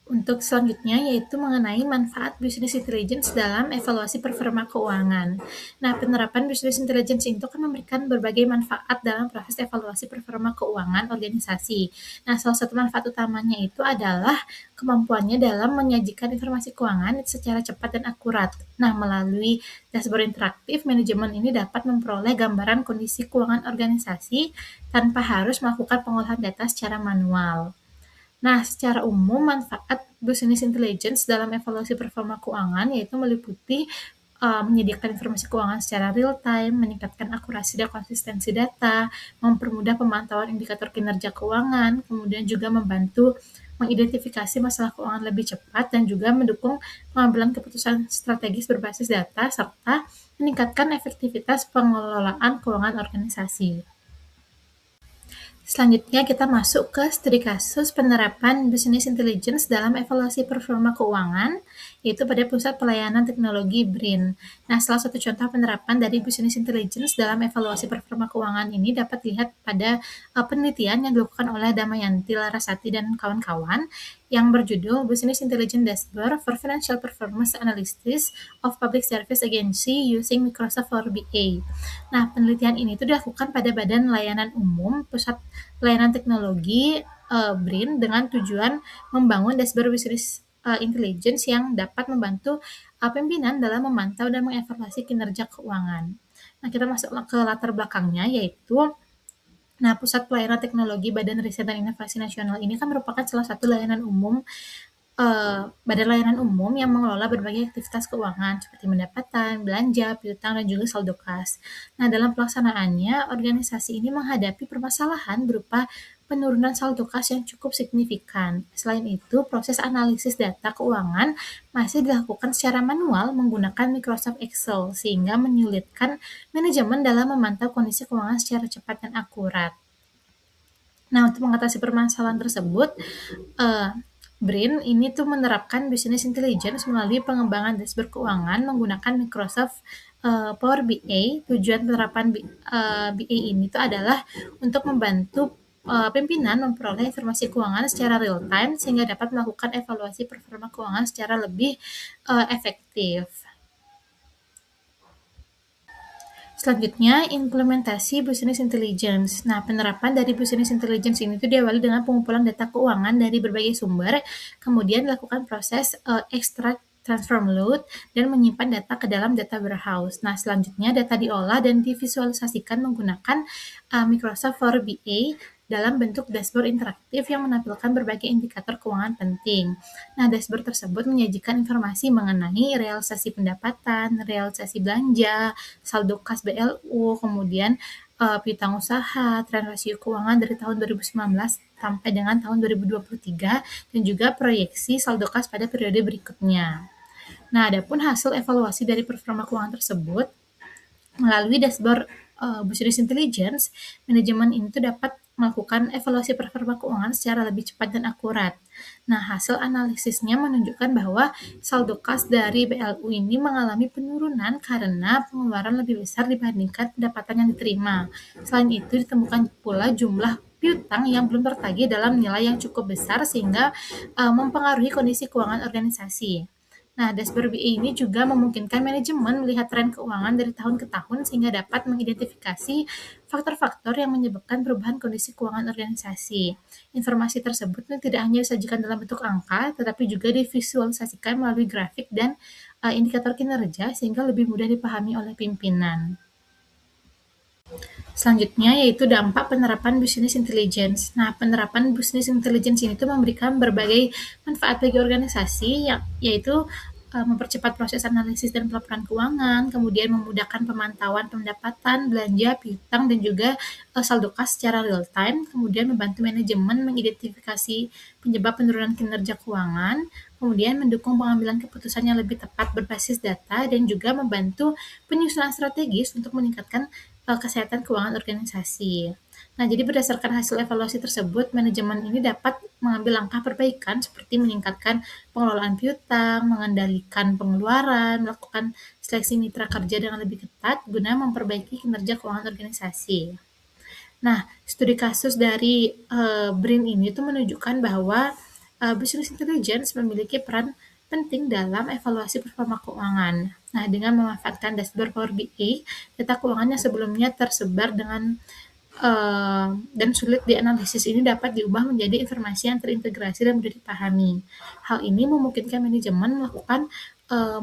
Untuk selanjutnya yaitu mengenai manfaat business intelligence dalam evaluasi performa keuangan. Nah, penerapan business intelligence itu kan memberikan berbagai manfaat dalam proses evaluasi performa keuangan organisasi. Nah, salah satu manfaat utamanya itu adalah kemampuannya dalam menyajikan informasi keuangan secara cepat dan akurat. Nah, melalui dashboard interaktif, manajemen ini dapat memperoleh gambaran kondisi keuangan organisasi tanpa harus melakukan pengolahan data secara manual. Nah, secara umum manfaat business intelligence dalam evaluasi performa keuangan yaitu meliputi menyediakan informasi keuangan secara real time, meningkatkan akurasi dan konsistensi data, mempermudah pemantauan indikator kinerja keuangan, kemudian juga membantu mengidentifikasi masalah keuangan lebih cepat dan juga mendukung pengambilan keputusan strategis berbasis data serta meningkatkan efektivitas pengelolaan keuangan organisasi. Selanjutnya kita masuk ke studi kasus penerapan business intelligence dalam evaluasi performa keuangan, yaitu pada Pusat Pelayanan Teknologi BRIN. Nah, salah satu contoh penerapan dari business intelligence dalam evaluasi performa keuangan ini dapat dilihat pada penelitian yang dilakukan oleh Damayanti Larasati dan kawan-kawan, yang berjudul Business Intelligence Dashboard for Financial Performance Analysis of Public Service Agency using Microsoft Power BI. Nah, penelitian ini tuh dilakukan pada Badan Layanan Umum Pusat Layanan Teknologi BRIN dengan tujuan membangun dashboard business intelligence yang dapat membantu pimpinan dalam memantau dan mengevaluasi kinerja keuangan. Nah, kita masuk ke latar belakangnya, yaitu Pusat Pelayanan Teknologi Badan Riset dan Inovasi Nasional ini kan merupakan salah satu layanan umum badan layanan umum yang mengelola berbagai aktivitas keuangan seperti pendapatan, belanja, piutang, dan juga saldo kas. Nah, dalam pelaksanaannya, organisasi ini menghadapi permasalahan berupa penurunan saldo kas yang cukup signifikan. Selain itu, proses analisis data keuangan masih dilakukan secara manual menggunakan Microsoft Excel, sehingga menyulitkan manajemen dalam memantau kondisi keuangan secara cepat dan akurat. Nah, untuk mengatasi permasalahan tersebut, BRIN ini tuh menerapkan business intelligence melalui pengembangan dashboard keuangan menggunakan Microsoft Power BI. Tujuan penerapan BI ini tuh adalah untuk membantu pimpinan memperoleh informasi keuangan secara real time sehingga dapat melakukan evaluasi performa keuangan secara lebih efektif. Selanjutnya, implementasi business intelligence. Nah, penerapan dari business intelligence ini tuh diawali dengan pengumpulan data keuangan dari berbagai sumber, kemudian dilakukan proses extract, transform, load, dan menyimpan data ke dalam data warehouse. Nah, selanjutnya data diolah dan divisualisasikan menggunakan Microsoft Power BI dalam bentuk dashboard interaktif yang menampilkan berbagai indikator keuangan penting. Nah, dashboard tersebut menyajikan informasi mengenai realisasi pendapatan, realisasi belanja, saldo kas BLU, kemudian piutang usaha, tren rasio keuangan dari tahun 2019 sampai dengan tahun 2023, dan juga proyeksi saldo kas pada periode berikutnya. Nah, adapun hasil evaluasi dari performa keuangan tersebut melalui dashboard business intelligence, manajemen ini tuh dapat melakukan evaluasi performa keuangan secara lebih cepat dan akurat. Nah, hasil analisisnya menunjukkan bahwa saldo kas dari BLU ini mengalami penurunan karena pengeluaran lebih besar dibandingkan pendapatan yang diterima. Selain itu, ditemukan pula jumlah piutang yang belum tertagih dalam nilai yang cukup besar sehingga mempengaruhi kondisi keuangan organisasi. Nah, dashboard BI ini juga memungkinkan manajemen melihat tren keuangan dari tahun ke tahun sehingga dapat mengidentifikasi faktor-faktor yang menyebabkan perubahan kondisi keuangan organisasi. Informasi tersebut tidak hanya disajikan dalam bentuk angka, tetapi juga divisualisasikan melalui grafik dan indikator kinerja sehingga lebih mudah dipahami oleh pimpinan. Selanjutnya yaitu dampak penerapan business intelligence. Nah, penerapan business intelligence ini tuh memberikan berbagai manfaat bagi organisasi, yaitu mempercepat proses analisis dan pelaporan keuangan, kemudian memudahkan pemantauan pendapatan, belanja, piutang, dan juga saldo kas secara real time, kemudian membantu manajemen mengidentifikasi penyebab penurunan kinerja keuangan, kemudian mendukung pengambilan keputusan yang lebih tepat berbasis data, dan juga membantu penyusunan strategis untuk meningkatkan kesehatan keuangan organisasi. Nah, jadi berdasarkan hasil evaluasi tersebut, manajemen ini dapat mengambil langkah perbaikan seperti meningkatkan pengelolaan piutang, mengendalikan pengeluaran, melakukan seleksi mitra kerja dengan lebih ketat guna memperbaiki kinerja keuangan organisasi. Nah, studi kasus dari BRIN ini tuh menunjukkan bahwa business intelligence memiliki peran penting dalam evaluasi performa keuangan. Nah, dengan memanfaatkan dashboard Power BI, data keuangan yang sebelumnya tersebar dan sulit dianalisis ini dapat diubah menjadi informasi yang terintegrasi dan mudah dipahami. Hal ini memungkinkan manajemen melakukan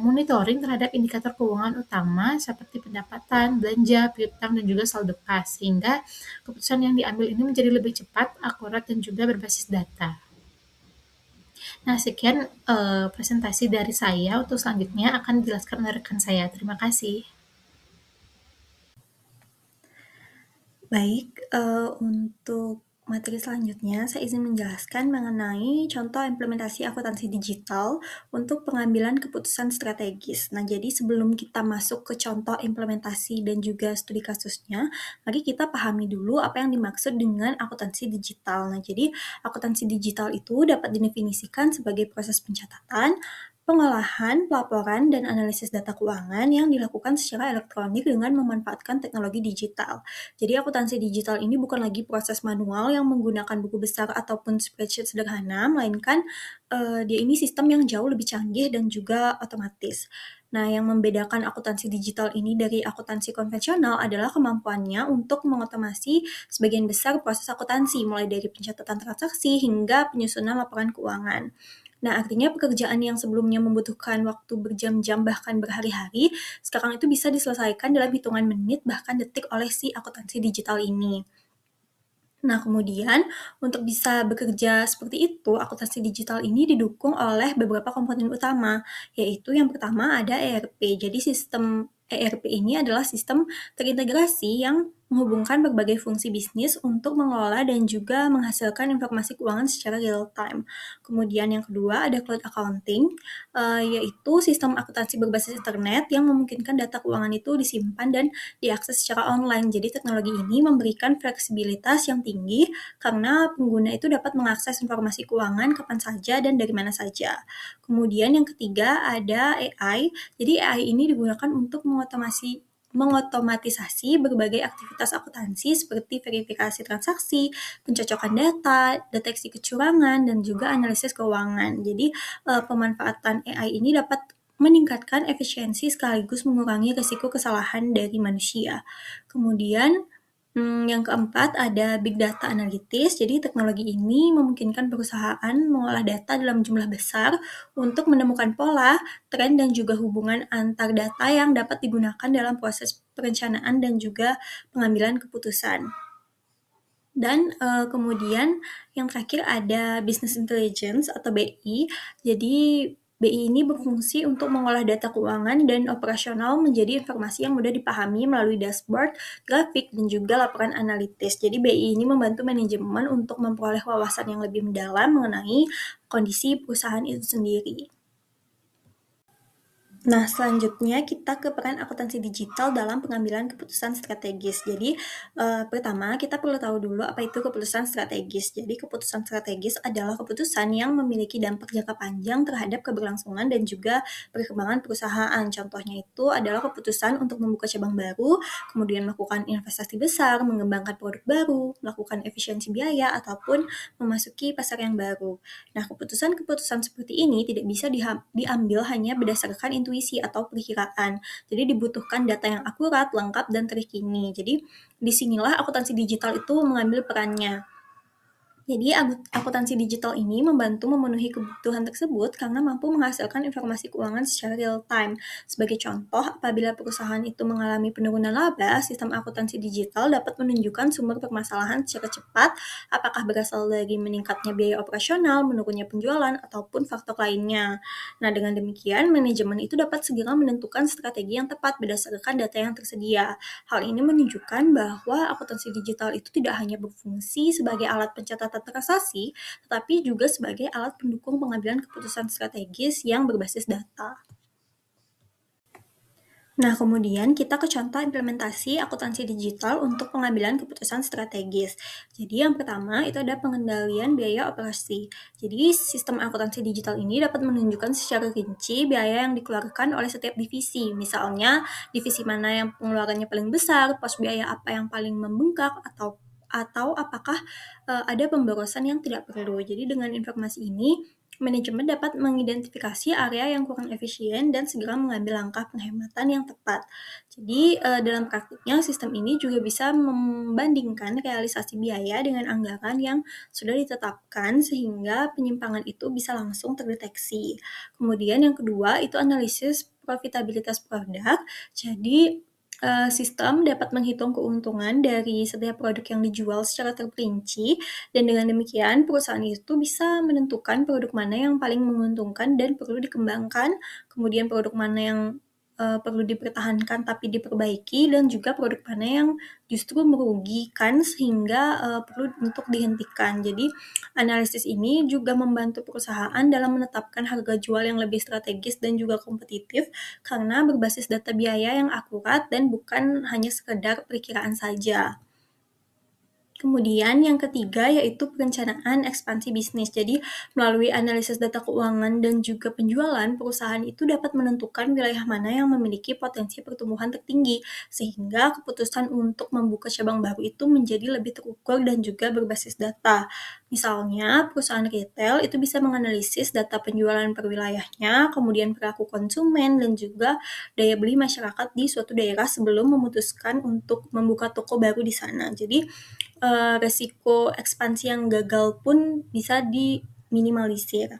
monitoring terhadap indikator keuangan utama seperti pendapatan, belanja, piutang, dan juga saldo kas, sehingga keputusan yang diambil ini menjadi lebih cepat, akurat, dan juga berbasis data. Nah, sekian presentasi dari saya. Untuk selanjutnya akan dijelaskan oleh rekan saya. Terima kasih. Baik, untuk materi selanjutnya saya izin menjelaskan mengenai contoh implementasi akuntansi digital untuk pengambilan keputusan strategis. Nah, jadi sebelum kita masuk ke contoh implementasi dan juga studi kasusnya, mari kita pahami dulu apa yang dimaksud dengan akuntansi digital. Nah, jadi akuntansi digital itu dapat didefinisikan sebagai proses pencatatan, pengolahan, pelaporan, dan analisis data keuangan yang dilakukan secara elektronik dengan memanfaatkan teknologi digital. Jadi akuntansi digital ini bukan lagi proses manual yang menggunakan buku besar ataupun spreadsheet sederhana, melainkan dia ini sistem yang jauh lebih canggih dan juga otomatis. Nah, yang membedakan akuntansi digital ini dari akuntansi konvensional adalah kemampuannya untuk mengotomasi sebagian besar proses akuntansi, mulai dari pencatatan transaksi hingga penyusunan laporan keuangan. Nah, artinya pekerjaan yang sebelumnya membutuhkan waktu berjam-jam bahkan berhari-hari, sekarang itu bisa diselesaikan dalam hitungan menit bahkan detik oleh si akuntansi digital ini. Nah, kemudian untuk bisa bekerja seperti itu, akuntansi digital ini didukung oleh beberapa komponen utama, yaitu yang pertama ada ERP. Jadi sistem ERP ini adalah sistem terintegrasi yang menghubungkan berbagai fungsi bisnis untuk mengelola dan juga menghasilkan informasi keuangan secara real time. Kemudian yang kedua ada cloud accounting, yaitu sistem akuntansi berbasis internet yang memungkinkan data keuangan itu disimpan dan diakses secara online. Jadi teknologi ini memberikan fleksibilitas yang tinggi karena pengguna itu dapat mengakses informasi keuangan kapan saja dan dari mana saja. Kemudian yang ketiga ada AI. Jadi AI ini digunakan untuk mengotomatisasi berbagai aktivitas akuntansi seperti verifikasi transaksi, pencocokan data, deteksi kecurangan, dan juga analisis keuangan. Jadi pemanfaatan AI ini dapat meningkatkan efisiensi sekaligus mengurangi risiko kesalahan dari manusia. Kemudian yang keempat ada big data analytics. Jadi teknologi ini memungkinkan perusahaan mengolah data dalam jumlah besar untuk menemukan pola, tren, dan juga hubungan antar data yang dapat digunakan dalam proses perencanaan dan juga pengambilan keputusan. Dan kemudian yang terakhir ada business intelligence atau BI. Jadi BI ini berfungsi untuk mengolah data keuangan dan operasional menjadi informasi yang mudah dipahami melalui dashboard, grafik, dan juga laporan analitis. Jadi BI ini membantu manajemen untuk memperoleh wawasan yang lebih mendalam mengenai kondisi perusahaan itu sendiri. Nah, selanjutnya kita ke peran akuntansi digital dalam pengambilan keputusan strategis. Jadi, pertama kita perlu tahu dulu apa itu keputusan strategis. Jadi, keputusan strategis adalah keputusan yang memiliki dampak jangka panjang terhadap keberlangsungan dan juga perkembangan perusahaan. Contohnya itu adalah keputusan untuk membuka cabang baru, kemudian melakukan investasi besar, mengembangkan produk baru, melakukan efisiensi biaya, ataupun memasuki pasar yang baru. Nah, keputusan-keputusan seperti ini tidak bisa diambil hanya berdasarkan intuisi atau perkiraan. Jadi dibutuhkan data yang akurat, lengkap, dan terkini. Jadi disinilah akuntansi digital itu mengambil perannya. Jadi akuntansi digital ini membantu memenuhi kebutuhan tersebut karena mampu menghasilkan informasi keuangan secara real time. Sebagai contoh, apabila perusahaan itu mengalami penurunan laba, sistem akuntansi digital dapat menunjukkan sumber permasalahan secara cepat, apakah berasal dari meningkatnya biaya operasional, menurunnya penjualan, ataupun faktor lainnya. Nah, dengan demikian, manajemen itu dapat segera menentukan strategi yang tepat berdasarkan data yang tersedia. Hal ini menunjukkan bahwa akuntansi digital itu tidak hanya berfungsi sebagai alat pencatatan transaksi, tetapi juga sebagai alat pendukung pengambilan keputusan strategis yang berbasis data. Nah, kemudian kita ke contoh implementasi akuntansi digital untuk pengambilan keputusan strategis. Jadi yang pertama itu ada pengendalian biaya operasi. Jadi sistem akuntansi digital ini dapat menunjukkan secara rinci biaya yang dikeluarkan oleh setiap divisi. Misalnya divisi mana yang pengeluarannya paling besar, pos biaya apa yang paling membengkak, atau apakah ada pemborosan yang tidak perlu. Jadi dengan informasi ini, manajemen dapat mengidentifikasi area yang kurang efisien dan segera mengambil langkah penghematan yang tepat. Jadi dalam praktiknya sistem ini juga bisa membandingkan realisasi biaya dengan anggaran yang sudah ditetapkan sehingga penyimpangan itu bisa langsung terdeteksi. Kemudian yang kedua itu analisis profitabilitas produk. Jadi sistem dapat menghitung keuntungan dari setiap produk yang dijual secara terperinci, dan dengan demikian perusahaan itu bisa menentukan produk mana yang paling menguntungkan dan perlu dikembangkan, kemudian produk mana yang perlu dipertahankan tapi diperbaiki, dan juga produk mana yang justru merugikan sehingga perlu untuk dihentikan. Jadi analisis ini juga membantu perusahaan dalam menetapkan harga jual yang lebih strategis dan juga kompetitif karena berbasis data biaya yang akurat dan bukan hanya sekedar perkiraan saja. Kemudian yang ketiga yaitu perencanaan ekspansi bisnis. Jadi melalui analisis data keuangan dan juga penjualan, perusahaan itu dapat menentukan wilayah mana yang memiliki potensi pertumbuhan tertinggi, sehingga keputusan untuk membuka cabang baru itu menjadi lebih terukur dan juga berbasis data. Misalnya, perusahaan retail itu bisa menganalisis data penjualan per wilayahnya, kemudian perilaku konsumen, dan juga daya beli masyarakat di suatu daerah sebelum memutuskan untuk membuka toko baru di sana. Jadi, resiko ekspansi yang gagal pun bisa diminimalisir.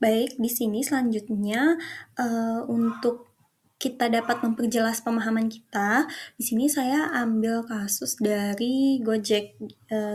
Baik, di sini selanjutnya untuk kita dapat memperjelas pemahaman kita, di sini saya ambil kasus dari Gojek.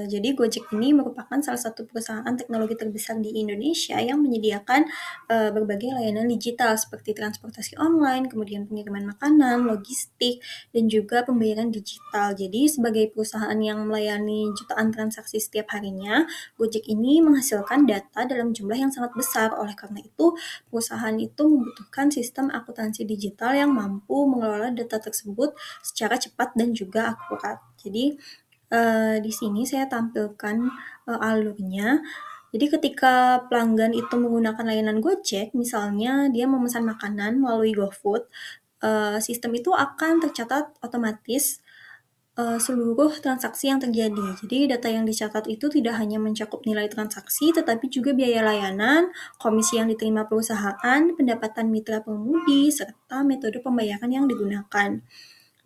Jadi Gojek ini merupakan salah satu perusahaan teknologi terbesar di Indonesia yang menyediakan berbagai layanan digital seperti transportasi online, kemudian pengiriman makanan, logistik, dan juga pembayaran digital. Jadi sebagai perusahaan yang melayani jutaan transaksi setiap harinya, Gojek ini menghasilkan data dalam jumlah yang sangat besar. Oleh karena itu, perusahaan itu membutuhkan sistem akuntansi digital yang mampu mengelola data tersebut secara cepat dan juga akurat. Jadi, di sini saya tampilkan alurnya. Jadi ketika pelanggan itu menggunakan layanan Gojek, misalnya dia memesan makanan melalui GoFood, sistem itu akan tercatat otomatis seluruh transaksi yang terjadi. Jadi data yang dicatat itu tidak hanya mencakup nilai transaksi, tetapi juga biaya layanan, komisi yang diterima perusahaan, pendapatan mitra pengemudi, serta metode pembayaran yang digunakan.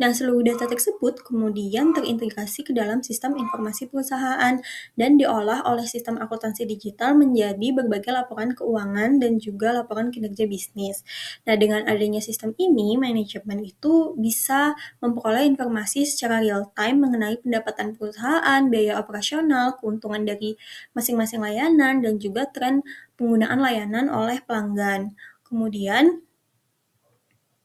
Nah, seluruh data tersebut kemudian terintegrasi ke dalam sistem informasi perusahaan dan diolah oleh sistem akuntansi digital menjadi berbagai laporan keuangan dan juga laporan kinerja bisnis. Nah, dengan adanya sistem ini, manajemen itu bisa memperoleh informasi secara real time mengenai pendapatan perusahaan, biaya operasional, keuntungan dari masing-masing layanan, dan juga tren penggunaan layanan oleh pelanggan. Kemudian,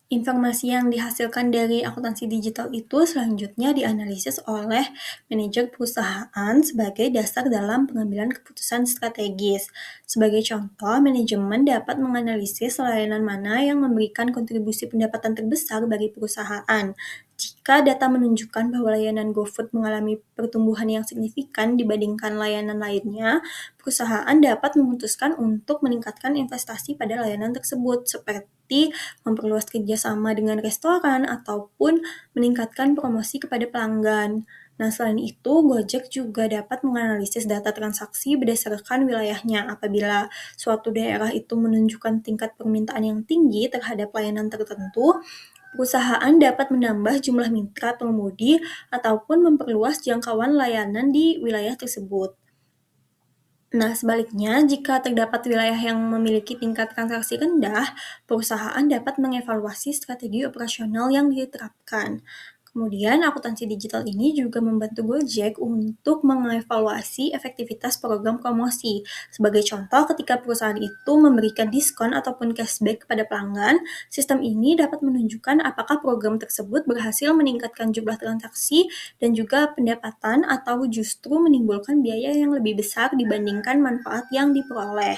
informasi yang dihasilkan dari akuntansi digital itu selanjutnya dianalisis oleh manajer perusahaan sebagai dasar dalam pengambilan keputusan strategis. Sebagai contoh, manajemen dapat menganalisis layanan mana yang memberikan kontribusi pendapatan terbesar bagi perusahaan. Jika data menunjukkan bahwa layanan GoFood mengalami pertumbuhan yang signifikan dibandingkan layanan lainnya, perusahaan dapat memutuskan untuk meningkatkan investasi pada layanan tersebut, seperti memperluas kerjasama dengan restoran, ataupun meningkatkan promosi kepada pelanggan. Nah, selain itu, Gojek juga dapat menganalisis data transaksi berdasarkan wilayahnya. Apabila suatu daerah itu menunjukkan tingkat permintaan yang tinggi terhadap layanan tertentu, perusahaan dapat menambah jumlah mitra pengemudi ataupun memperluas jangkauan layanan di wilayah tersebut. Nah, sebaliknya, jika terdapat wilayah yang memiliki tingkat transaksi rendah, perusahaan dapat mengevaluasi strategi operasional yang diterapkan. Kemudian, akuntansi digital ini juga membantu Gojek untuk mengevaluasi efektivitas program promosi. Sebagai contoh, ketika perusahaan itu memberikan diskon ataupun cashback kepada pelanggan, sistem ini dapat menunjukkan apakah program tersebut berhasil meningkatkan jumlah transaksi dan juga pendapatan atau justru menimbulkan biaya yang lebih besar dibandingkan manfaat yang diperoleh.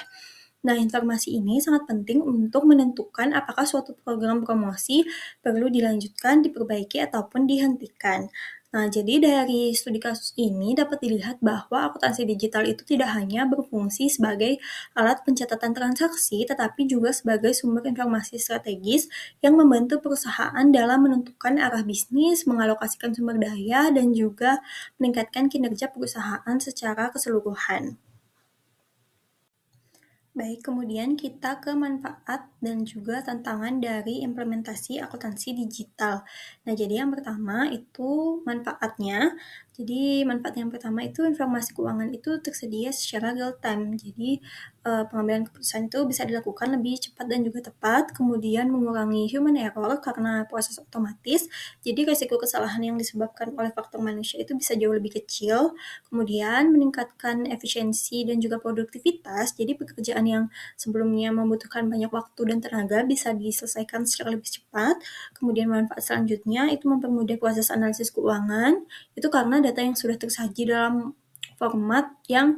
Nah, informasi ini sangat penting untuk menentukan apakah suatu program promosi perlu dilanjutkan, diperbaiki, ataupun dihentikan. Nah, jadi dari studi kasus ini dapat dilihat bahwa akuntansi digital itu tidak hanya berfungsi sebagai alat pencatatan transaksi, tetapi juga sebagai sumber informasi strategis yang membantu perusahaan dalam menentukan arah bisnis, mengalokasikan sumber daya, dan juga meningkatkan kinerja perusahaan secara keseluruhan. Baik, kemudian kita ke manfaat dan juga tantangan dari implementasi akuntansi digital. Nah, jadi yang pertama itu manfaatnya. Jadi, manfaat yang pertama itu informasi keuangan itu tersedia secara real time. Jadi, pengambilan keputusan itu bisa dilakukan lebih cepat dan juga tepat, kemudian mengurangi human error karena proses otomatis. Jadi, risiko kesalahan yang disebabkan oleh faktor manusia itu bisa jauh lebih kecil. Kemudian meningkatkan efisiensi dan juga produktivitas, jadi pekerjaan yang sebelumnya membutuhkan banyak waktu dan tenaga bisa diselesaikan secara lebih cepat. Kemudian manfaat selanjutnya itu mempermudah proses analisis keuangan, itu karena data yang sudah tersaji dalam format yang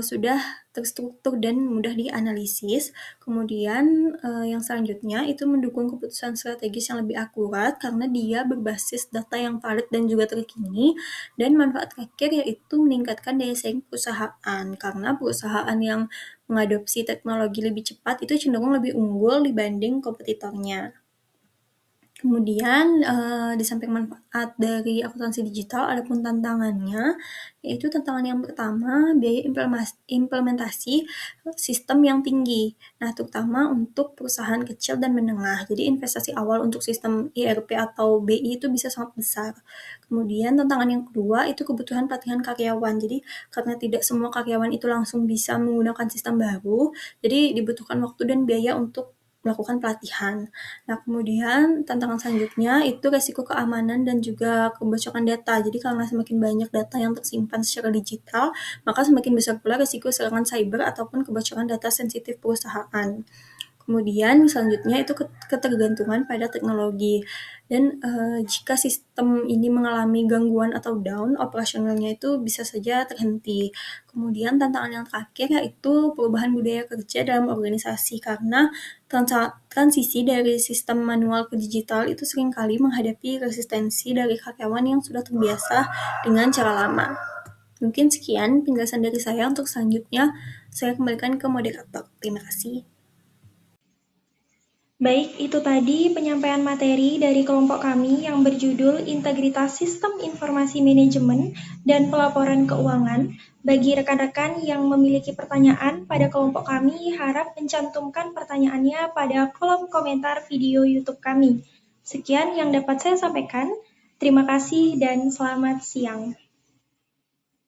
sudah terstruktur dan mudah dianalisis. Kemudian yang selanjutnya itu mendukung keputusan strategis yang lebih akurat karena dia berbasis data yang valid dan juga terkini. Dan manfaat terakhir yaitu meningkatkan daya saing perusahaan karena perusahaan yang mengadopsi teknologi lebih cepat itu cenderung lebih unggul dibanding kompetitornya. Kemudian di samping manfaat dari akuntansi digital, ada pun tantangannya, yaitu tantangan yang pertama, biaya implementasi sistem yang tinggi. Nah, terutama untuk perusahaan kecil dan menengah. Jadi investasi awal untuk sistem ERP atau BI itu bisa sangat besar. Kemudian tantangan yang kedua itu kebutuhan pelatihan karyawan. Jadi karena tidak semua karyawan itu langsung bisa menggunakan sistem baru, jadi dibutuhkan waktu dan biaya untuk melakukan pelatihan. Nah, kemudian tantangan selanjutnya itu resiko keamanan dan juga kebocoran data. Jadi karena semakin banyak data yang tersimpan secara digital, maka semakin besar pula resiko serangan cyber ataupun kebocoran data sensitif perusahaan. Kemudian selanjutnya itu ketergantungan pada teknologi. Dan jika sistem ini mengalami gangguan atau down, operasionalnya itu bisa saja terhenti. Kemudian tantangan yang terakhir yaitu perubahan budaya kerja dalam organisasi karena transisi dari sistem manual ke digital itu seringkali menghadapi resistensi dari karyawan yang sudah terbiasa dengan cara lama. Mungkin sekian penjelasan dari saya. Untuk selanjutnya, saya kembalikan ke moderator. Terima kasih. Baik, itu tadi penyampaian materi dari kelompok kami yang berjudul Integritas Sistem Informasi Manajemen dan Pelaporan Keuangan. Bagi rekan-rekan yang memiliki pertanyaan pada kelompok kami, harap mencantumkan pertanyaannya pada kolom komentar video YouTube kami. Sekian yang dapat saya sampaikan. Terima kasih dan selamat siang.